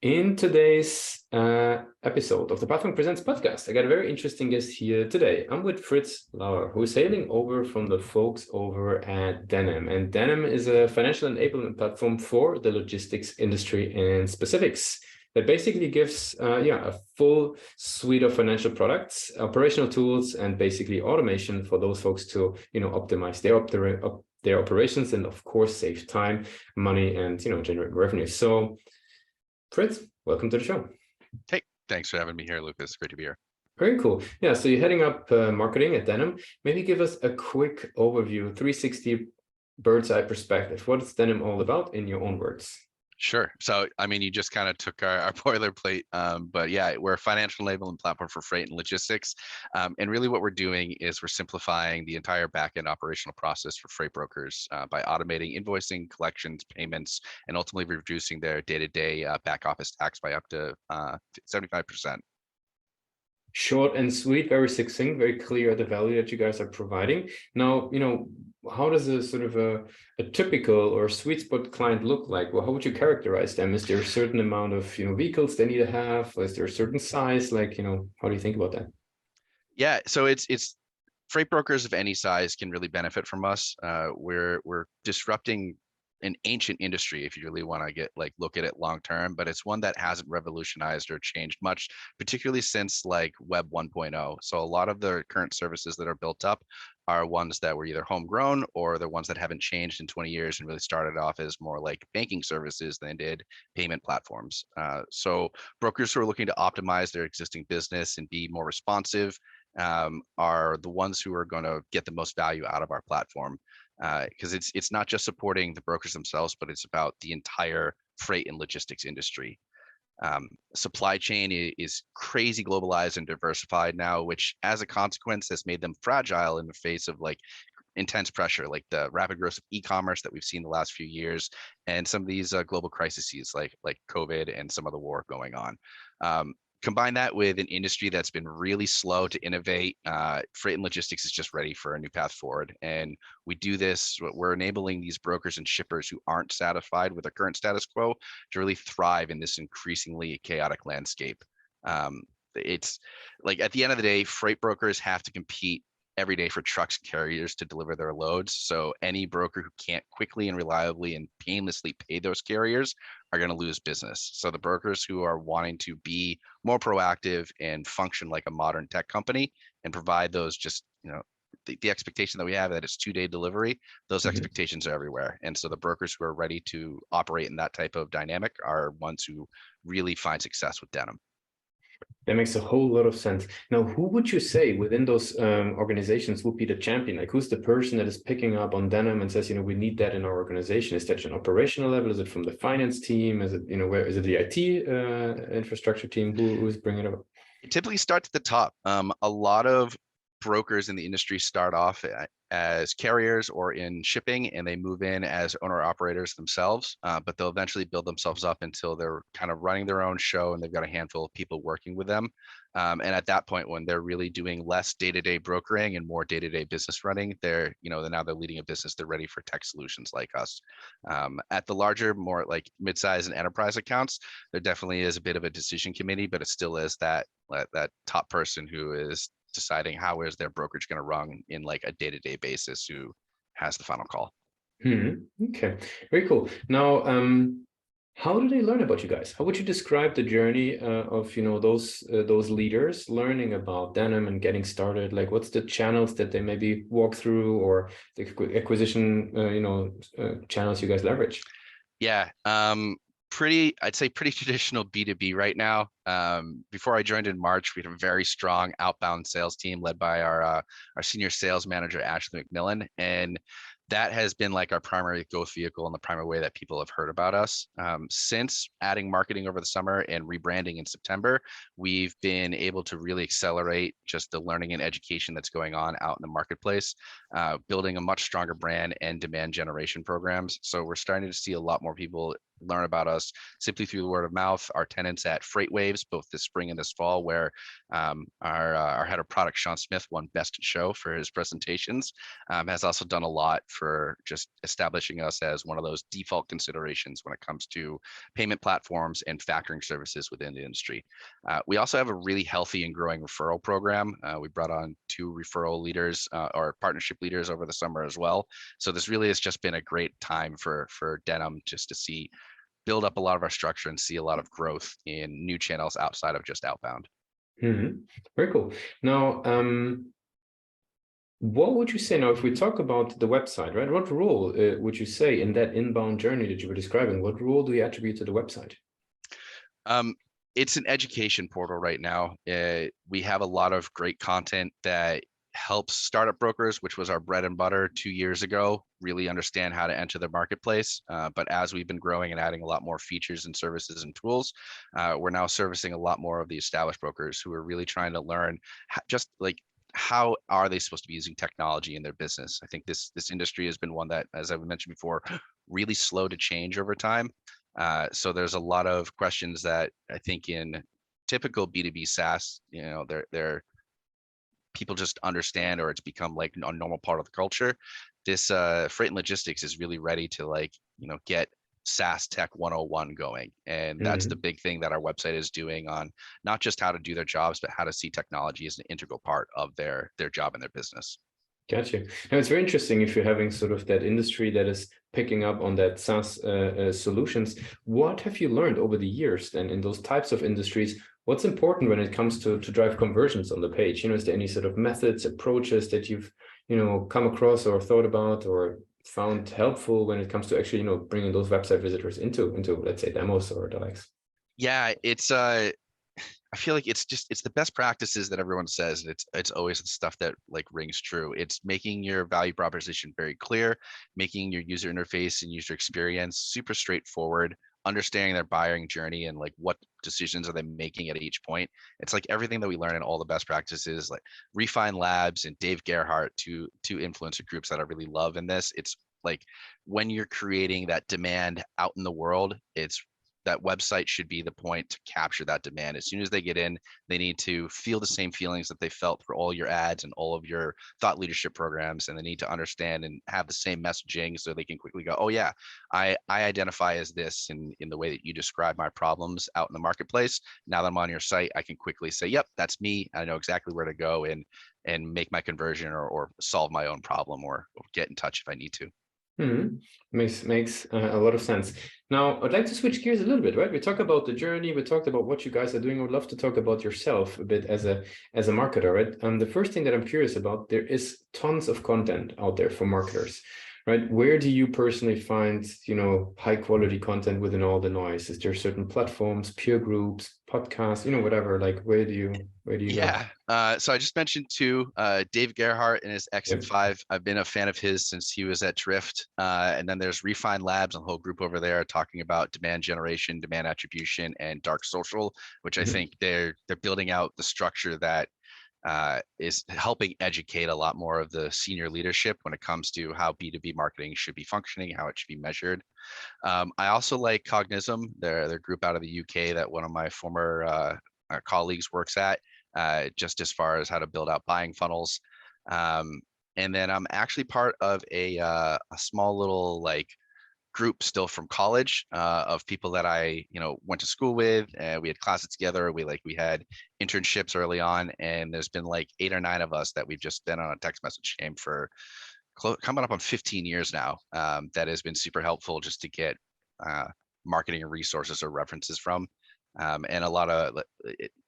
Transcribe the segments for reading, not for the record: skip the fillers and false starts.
In today's episode of the Platform Presents podcast, I got a very interesting guest here today. I'm with Fritz, Lauer, who is hailing over from the folks over at Denim. And Denim is a financial enablement platform for the logistics industry and specifics that basically gives a full suite of financial products, operational tools, and basically automation for those folks to optimize their operations and of course save time, money, and generate revenue. So Fritz, welcome to the show. Hey, thanks for having me here, Lucas. Great to be here. Very cool. Yeah, so you're heading up marketing at Denim. Maybe give us a quick overview, 360 bird's eye perspective. What is Denim all about in your own words? Sure. So, I mean, you just kind of took our boilerplate, but yeah, we're a financial enablement platform for freight and logistics. And really what we're doing is we're simplifying the entire back-end operational process for freight brokers by automating invoicing, collections, payments, and ultimately reducing their day-to-day back office tasks by up to 75%. Short and sweet, very succinct, very clear the value that you guys are providing. Now, how does a sort of a typical or sweet spot client look like? Well, how would you characterize them? Is there a certain amount of vehicles they need to have? Is there a certain size? Like, how do you think about that? Yeah, so it's freight brokers of any size can really benefit from us. We're disrupting an ancient industry if you really want to look at it long term, but it's one that hasn't revolutionized or changed much, particularly since like Web 1.0. So a lot of the current services that are built up are ones that were either homegrown or the ones that haven't changed in 20 years and really started off as more like banking services than did payment platforms. So brokers who are looking to optimize their existing business and be more responsive are the ones who are going to get the most value out of our platform. Because it's not just supporting the brokers themselves, but it's about the entire freight and logistics industry. Supply chain is crazy globalized and diversified now, which as a consequence has made them fragile in the face of like intense pressure, like the rapid growth of e-commerce that we've seen the last few years, and some of these global crises like COVID and some of the war going on. Combine that with an industry that's been really slow to innovate. Freight and logistics is just ready for a new path forward. And we do this, we're enabling these brokers and shippers who aren't satisfied with the current status quo to really thrive in this increasingly chaotic landscape. It's like at the end of the day, freight brokers have to compete every day for trucks and carriers to deliver their loads. So any broker who can't quickly and reliably and painlessly pay those carriers are going to lose business. So the brokers who are wanting to be more proactive and function like a modern tech company and provide those just, the expectation that we have that it's 2-day delivery, those expectations are everywhere. And so the brokers who are ready to operate in that type of dynamic are ones who really find success with Denim. That makes a whole lot of sense. Now, who would you say within those organizations would be the champion? Like, who's the person that is picking up on Denim and says, we need that in our organization? Is that an operational level? Is it from the finance team? Is it, where is it the IT infrastructure team? Who's bringing it up? It typically starts at the top. A lot of brokers in the industry start off as carriers or in shipping, and they move in as owner operators themselves, but they'll eventually build themselves up until they're kind of running their own show and they've got a handful of people working with them. And at that point, when they're really doing less day-to-day brokering and more day-to-day business running, now they're leading a business, they're ready for tech solutions like us. At the larger, more like mid-size and enterprise accounts, there definitely is a bit of a decision committee, but it still is that top person who is deciding how is their brokerage going to run in like a day-to-day basis, who has the final call. Okay, very cool. Now, how do they learn about you guys? How would you describe the journey of those leaders learning about Denim and getting started? Like, what's the channels that they maybe walk through, or the acquisition channels you guys leverage? Yeah, I'd say pretty traditional B2B right now. Before I joined in March, we had a very strong outbound sales team led by our senior sales manager, Ashley McMillan. And that has been like our primary growth vehicle and the primary way that people have heard about us. Since adding marketing over the summer and rebranding in September, we've been able to really accelerate just the learning and education that's going on out in the marketplace, building a much stronger brand and demand generation programs. So we're starting to see a lot more people learn about us simply through the word of mouth. Our tenants at Freight Waves, both this spring and this fall, where our head of product, Sean Smith, won Best in Show for his presentations, has also done a lot for just establishing us as one of those default considerations when it comes to payment platforms and factoring services within the industry. We also have a really healthy and growing referral program. We brought on 2 referral leaders or partnership leaders over the summer as well. So this really has just been a great time for Denim just to see build up a lot of our structure and see a lot of growth in new channels outside of just outbound. Very cool. Now, what would you say now if we talk about the website, right? What role would you say in that inbound journey that you were describing? What role do you attribute to the website? It's an education portal right now. We have a lot of great content that helps startup brokers, which was our bread and butter 2 years ago, really understand how to enter the marketplace. But as we've been growing and adding a lot more features and services and tools, we're now servicing a lot more of the established brokers who are really trying to learn just like how are they supposed to be using technology in their business. I think this industry has been one that, as I've mentioned before, really slow to change over time. So there's a lot of questions that I think in typical B2B SaaS, they're people just understand, or it's become like a normal part of the culture. This freight and logistics is really ready to get SaaS Tech 101 going. And that's the big thing that our website is doing on not just how to do their jobs, but how to see technology as an integral part of their job and their business. Gotcha. Now it's very interesting if you're having sort of that industry that is picking up on that SaaS solutions. What have you learned over the years then in those types of industries? What's important when it comes to drive conversions on the page? Is there any sort of methods, approaches that you've, come across or thought about or found helpful when it comes to actually, bringing those website visitors into let's say demos or the likes? Yeah, it's I feel like it's the best practices that everyone says, and it's always the stuff that like rings true. It's making your value proposition very clear, making your user interface and user experience super straightforward, understanding their buying journey and like what decisions are they making at each point. It's like everything that we learn in all the best practices, like Refine Labs and Dave Gerhardt, two influencer groups that I really love in this. It's like when you're creating that demand out in the world, that website should be the point to capture that demand. As soon as they get in, they need to feel the same feelings that they felt for all your ads and all of your thought leadership programs. And they need to understand and have the same messaging so they can quickly go, oh yeah, I identify as this in the way that you describe my problems out in the marketplace. Now that I'm on your site, I can quickly say, yep, that's me. I know exactly where to go and make my conversion or solve my own problem or get in touch if I need to. Makes a lot of sense. Now, I'd like to switch gears a little bit, right? We talked about the journey, we talked about what you guys are doing. I would love to talk about yourself a bit as a marketer, right? The first thing that I'm curious about, there is tons of content out there for marketers, right? Where do you personally find, high quality content within all the noise? Is there certain platforms, peer groups, podcasts, whatever? Like, where do you go? So I just mentioned Dave Gerhardt and his X5. I've been a fan of his since he was at Drift. And then there's Refine Labs, a whole group over there talking about demand generation, demand attribution, and dark social, which I think they're building out the structure that is helping educate a lot more of the senior leadership when it comes to how B2B marketing should be functioning, how it should be measured. I also like Cognism. They're a group out of the UK that one of my former colleagues works at, just as far as how to build out buying funnels. And then I'm actually part of a small little group still from college of people that I went to school with. We had classes together. We had internships early on, and there's been 8 or 9 of us that we've just been on a text message chain for coming up on 15 years now. That has been super helpful just to get marketing and resources or references from. And a lot of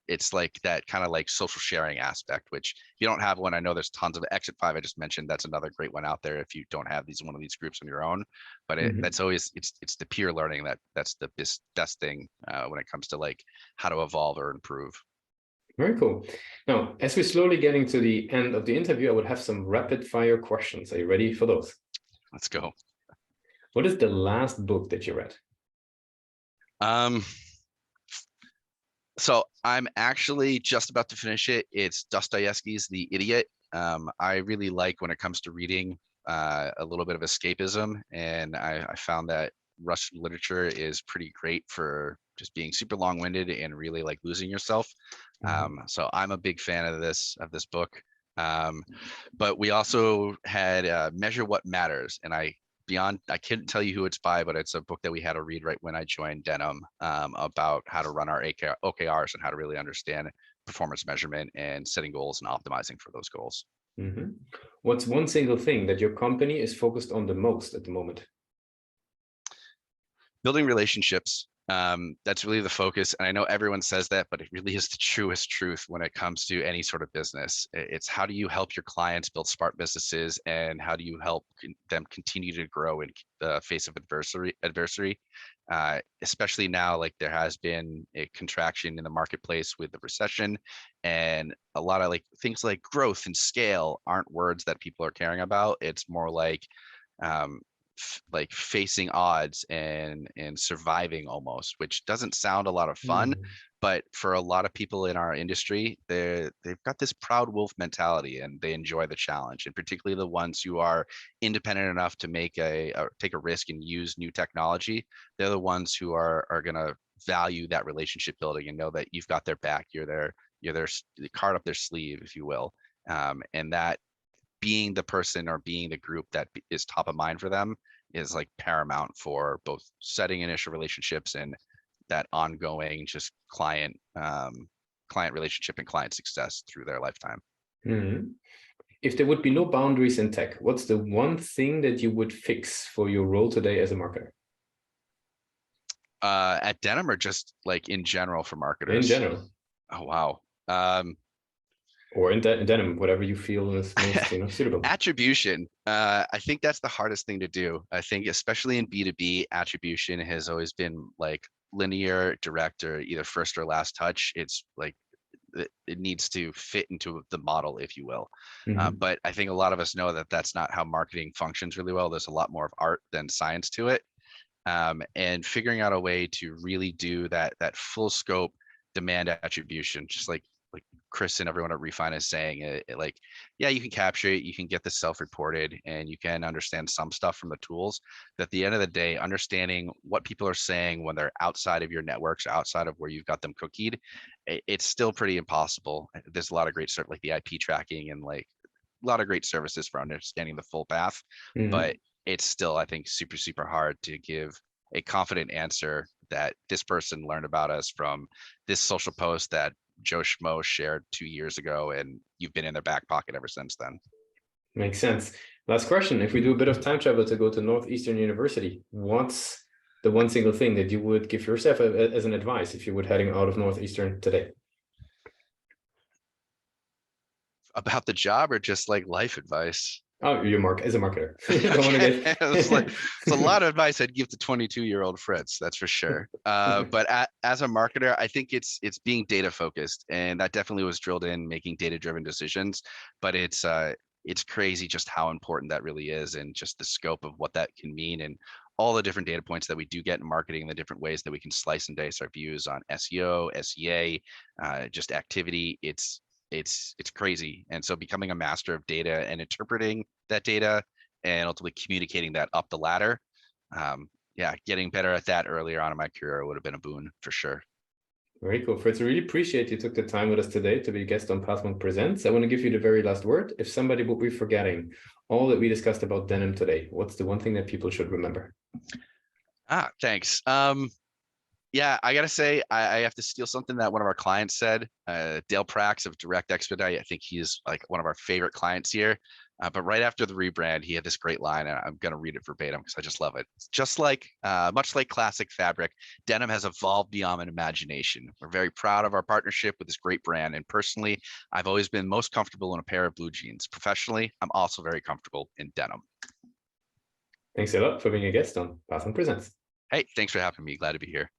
it's like that kind of social sharing aspect, which if you don't have one, I know there's tons of Exit 5 I just mentioned. That's another great one out there if you don't have one of these groups on your own. But that's always it's the peer learning that's the best thing when it comes to how to evolve or improve. Very cool. Now, as we're slowly getting to the end of the interview, I would have some rapid fire questions. Are you ready for those? Let's go. What is the last book that you read? So I'm actually just about to finish it. It's Dostoevsky's The Idiot. I really like when it comes to reading a little bit of escapism, and I found that Russian literature is pretty great for just being super long-winded and really like losing yourself. So I'm a big fan of this book. But we also had Measure What Matters, and I couldn't tell you who it's by, but it's a book that we had to read right when I joined Denim, about how to run our OKRs and how to really understand performance measurement and setting goals and optimizing for those goals. What's one single thing that your company is focused on the most at the moment? Building relationships. That's really the focus. And I know everyone says that, but it really is the truest truth when it comes to any sort of business. It's how do you help your clients build smart businesses, and how do you help them continue to grow in the face of adversity, especially now, like there has been a contraction in the marketplace with the recession, and a lot of like things like growth and scale aren't words that people are caring about. It's more like like facing odds and surviving almost, which doesn't sound a lot of fun, but for a lot of people in our industry, they've got this proud wolf mentality and they enjoy the challenge, and particularly the ones who are independent enough to take a risk and use new technology. They're the ones who are going to value that relationship building and know that you've got their back. You're their card up their sleeve, if you will, and that being the person or being the group that is top of mind for them is like paramount for both setting initial relationships and that ongoing just client relationship and client success through their lifetime. If there would be no boundaries in tech, what's the one thing that you would fix for your role today as a marketer? At Denim, or just like in general for marketers? In general. Oh, wow. Or in Denim, whatever you feel is most suitable. Attribution. I think that's the hardest thing to do. I think especially in B2B, attribution has always been like linear, direct, or either first or last touch. It's like it needs to fit into the model, if you will. But I think a lot of us know that that's not how marketing functions really well. There's a lot more of art than science to it. And figuring out a way to really do that full scope demand attribution, just like Chris and everyone at Refine is saying, like, yeah, you can capture it, you can get this self-reported, and you can understand some stuff from the tools. But at the end of the day, understanding what people are saying when they're outside of your networks, or outside of where you've got them cookied, it's still pretty impossible. There's a lot of great stuff like the IP tracking and like a lot of great services for understanding the full path, but it's still, I think, super, super hard to give a confident answer that this person learned about us from this social post that Joe Schmo shared 2 years ago, and you've been in their back pocket ever since then. Makes sense. Last question. If we do a bit of time travel to go to Northeastern University, what's the one single thing that you would give yourself as an advice if you were heading out of Northeastern today? About the job, or just like life advice? Oh, as a marketer. It's a lot of advice I'd give to 22-year-old Fritz, that's for sure. But as a marketer, I think it's being data focused, and that definitely was drilled in making data-driven decisions. But it's crazy just how important that really is, and just the scope of what that can mean, and all the different data points that we do get in marketing, and the different ways that we can slice and dice our views on SEO, SEA, just activity. It's crazy. And so becoming a master of data and interpreting that data and ultimately communicating that up the ladder, getting better at that earlier on in my career would have been a boon for sure. Very cool, Fritz. I really appreciate you took the time with us today to be a guest on Pathmonk Presents. I want to give you the very last word. If somebody would be forgetting all that we discussed about Denim today, what's the one thing that people should remember? Thanks. Yeah, I gotta say, I have to steal something that one of our clients said. Dale Prax of Direct Expedite, I think he's like one of our favorite clients here. But right after the rebrand, he had this great line, and I'm gonna read it verbatim because I just love it. It's just like, much like classic fabric, Denim has evolved beyond imagination. We're very proud of our partnership with this great brand, and personally, I've always been most comfortable in a pair of blue jeans. Professionally, I'm also very comfortable in denim. Thanks a lot for being a guest on Pathmonk Presents. Hey, thanks for having me. Glad to be here.